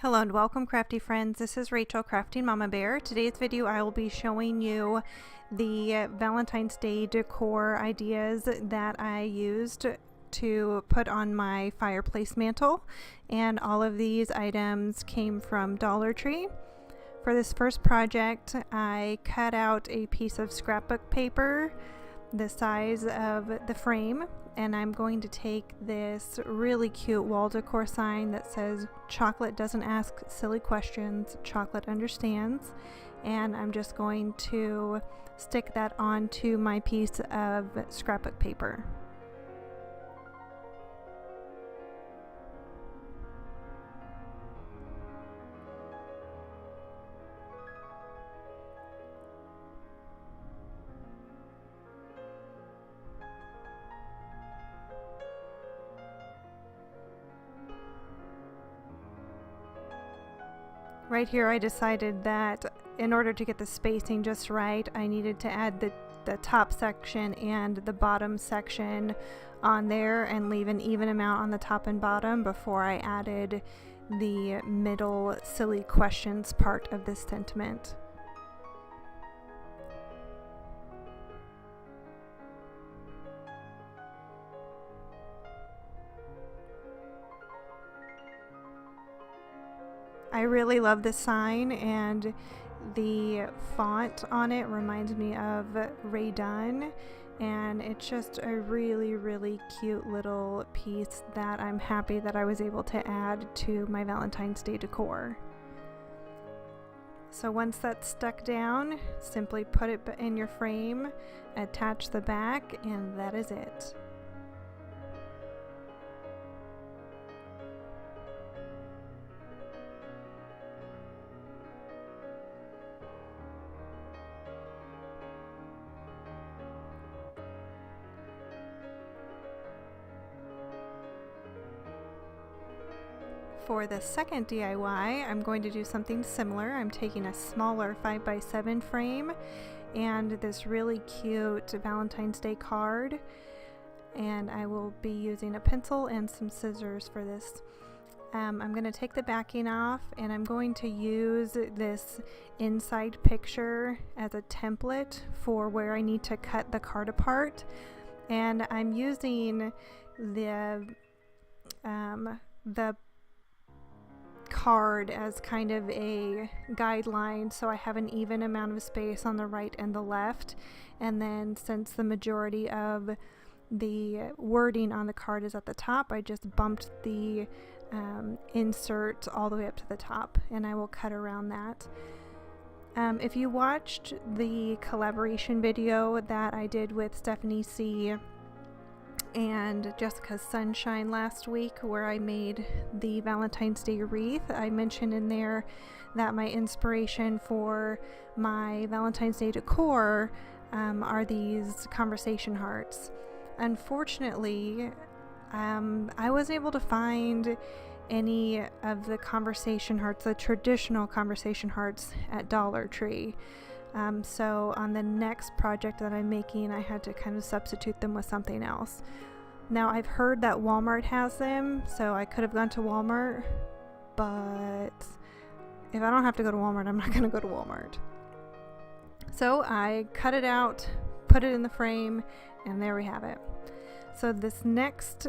Hello and welcome, crafty friends. This is Rachel, Crafting Mama Bear. Today's video I will be showing you the Valentine's Day decor ideas that I used to put on my fireplace mantle, and all of these items came from Dollar Tree. For this first project, I cut out a piece of scrapbook paper the size of the frame, and I'm going to take this really cute wall decor sign that says chocolate doesn't ask silly questions, chocolate understands, and I'm just going to stick that onto my piece of scrapbook paper. Right here I decided that in order to get the spacing just right, I needed to add the top section and the bottom section on there and leave an even amount on the top and bottom before I added the middle silly questions part of this sentiment. I really love this sign, and the font on it reminds me of Ray Dunn, and it's just a really cute little piece that I'm happy that I was able to add to my Valentine's Day decor. So once that's stuck down, simply put it in your frame, attach the back, and that is it. For the second DIY, I'm going to do something similar. I'm taking a smaller 5x7 frame and this really cute Valentine's Day card, and I will be using a pencil and some scissors for this. I'm going to take the backing off, and I'm going to use this inside picture as a template for where I need to cut the card apart, and I'm using the card as kind of a guideline, so I have an even amount of space on the right and the left, and then since the majority of the wording on the card is at the top, I just bumped the insert all the way up to the top, and I will cut around that. If you watched the collaboration video that I did with Stephanie C and Jessica's Sunshine last week, where I made the Valentine's Day wreath, I mentioned in there that my inspiration for my Valentine's Day decor are these conversation hearts. Unfortunately, I wasn't able to find any of the conversation hearts, the traditional conversation hearts, at Dollar Tree. So on the next project that I'm making, I had to kind of substitute them with something else. Now I've heard that Walmart has them, so I could have gone to Walmart, but if I don't have to go to Walmart, I'm not going to go to Walmart. So I cut it out, put it in the frame, and there we have it. So this next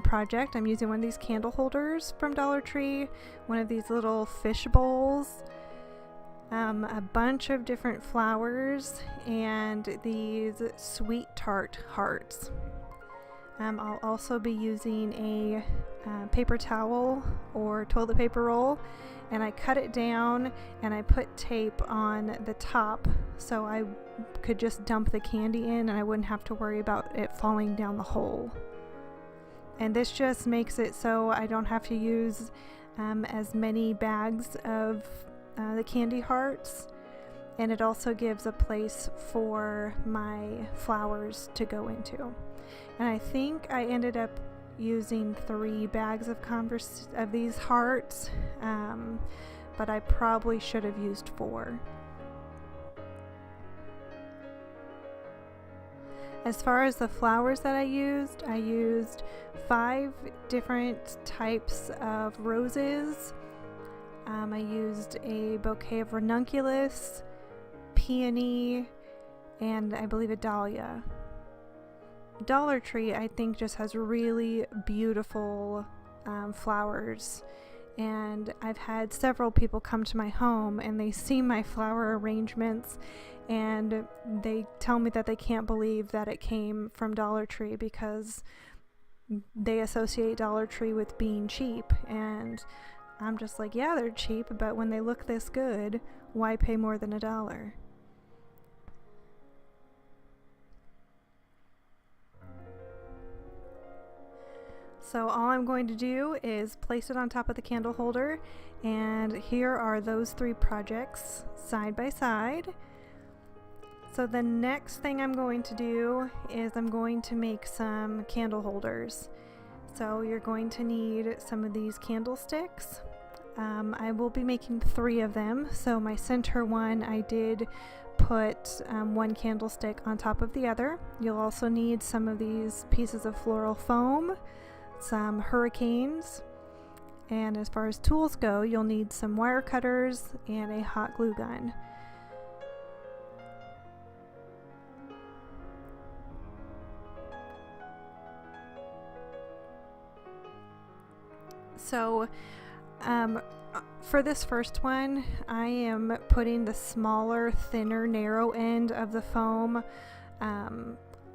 project, I'm using one of these candle holders from Dollar Tree, one of these little fish bowls, a bunch of different flowers, and these sweet tart hearts. I'll also be using a paper towel or toilet paper roll, and I cut it down and I put tape on the top so I could just dump the candy in and I wouldn't have to worry about it falling down the hole. And this just makes it so I don't have to use as many bags of the candy hearts, and it also gives a place for my flowers to go into. And I think I ended up using 3 bags of these hearts, but I probably should have used 4. As far as the flowers that I used 5 different types of roses. I used a bouquet of ranunculus, peony, and I believe a dahlia. Dollar Tree, I think, just has really beautiful flowers, and I've had several people come to my home and they see my flower arrangements and they tell me that they can't believe that it came from Dollar Tree because they associate Dollar Tree with being cheap, and I'm just like, yeah, they're cheap, but when they look this good, why pay more than $1? So all I'm going to do is place it on top of the candle holder, and here are those 3 projects side by side. So the next thing I'm going to do is I'm going to make some candle holders. So you're going to need some of these candlesticks. I will be making 3 of them. So my center one, I did put 1 candlestick on top of the other. You'll also need some of these pieces of floral foam, some hurricanes, and as far as tools go, you'll need some wire cutters and a hot glue gun. So for this first one, I am putting the smaller, thinner, narrow end of the foam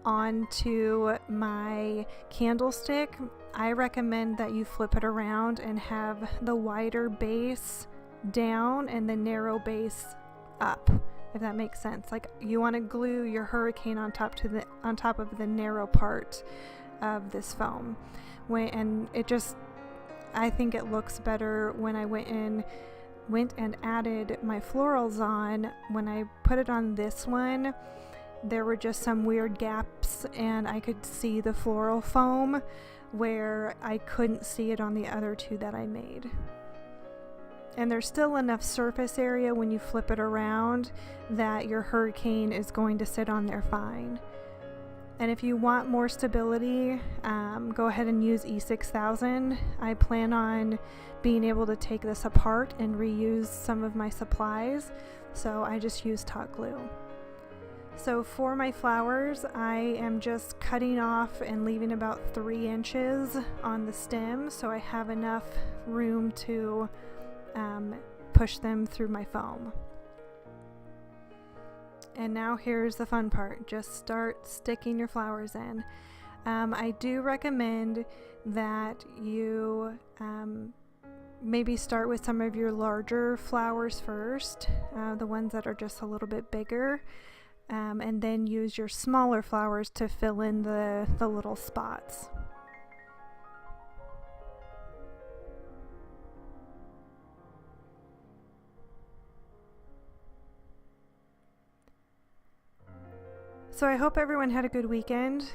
onto my candlestick. I recommend that you flip it around and have the wider base down and the narrow base up, if that makes sense. Like, you want to glue your hurricane on top of the narrow part of this foam. I think it looks better when I went and added my florals on. When I put it on this one, there were just some weird gaps and I could see the floral foam where I couldn't see it on the other 2 that I made. And there's still enough surface area when you flip it around that your hurricane is going to sit on there fine. And if you want more stability, go ahead and use E6000. I plan on being able to take this apart and reuse some of my supplies, so I just used hot glue. So for my flowers, I am just cutting off and leaving about 3 inches on the stem, so I have enough room to push them through my foam. And now here's the fun part. Just start sticking your flowers in. I do recommend that you maybe start with some of your larger flowers first, the ones that are just a little bit bigger, and then use your smaller flowers to fill in the little spots. So I hope everyone had a good weekend.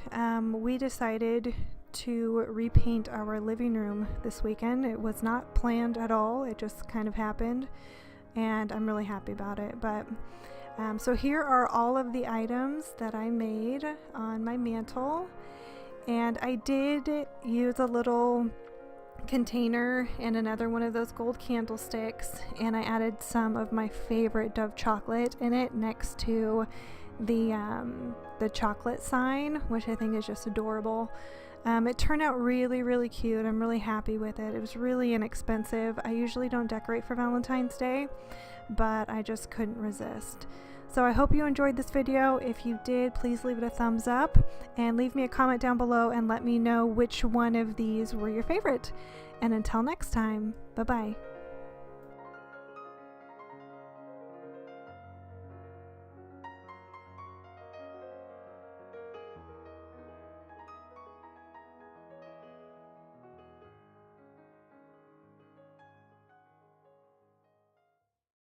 We decided to repaint our living room this weekend. It was not planned at all. It just kind of happened, and I'm really happy about it. But so here are all of the items that I made on my mantle, and I did use a little container and another one of those gold candlesticks, and I added some of my favorite Dove chocolate in it next to the chocolate sign, which I think is just adorable. It turned out really, really cute. I'm really happy with it. It was really inexpensive. I usually don't decorate for Valentine's Day, but I just couldn't resist. So I hope you enjoyed this video. If you did, please leave it a thumbs up and leave me a comment down below and let me know which one of these were your favorite. And until next time, bye-bye.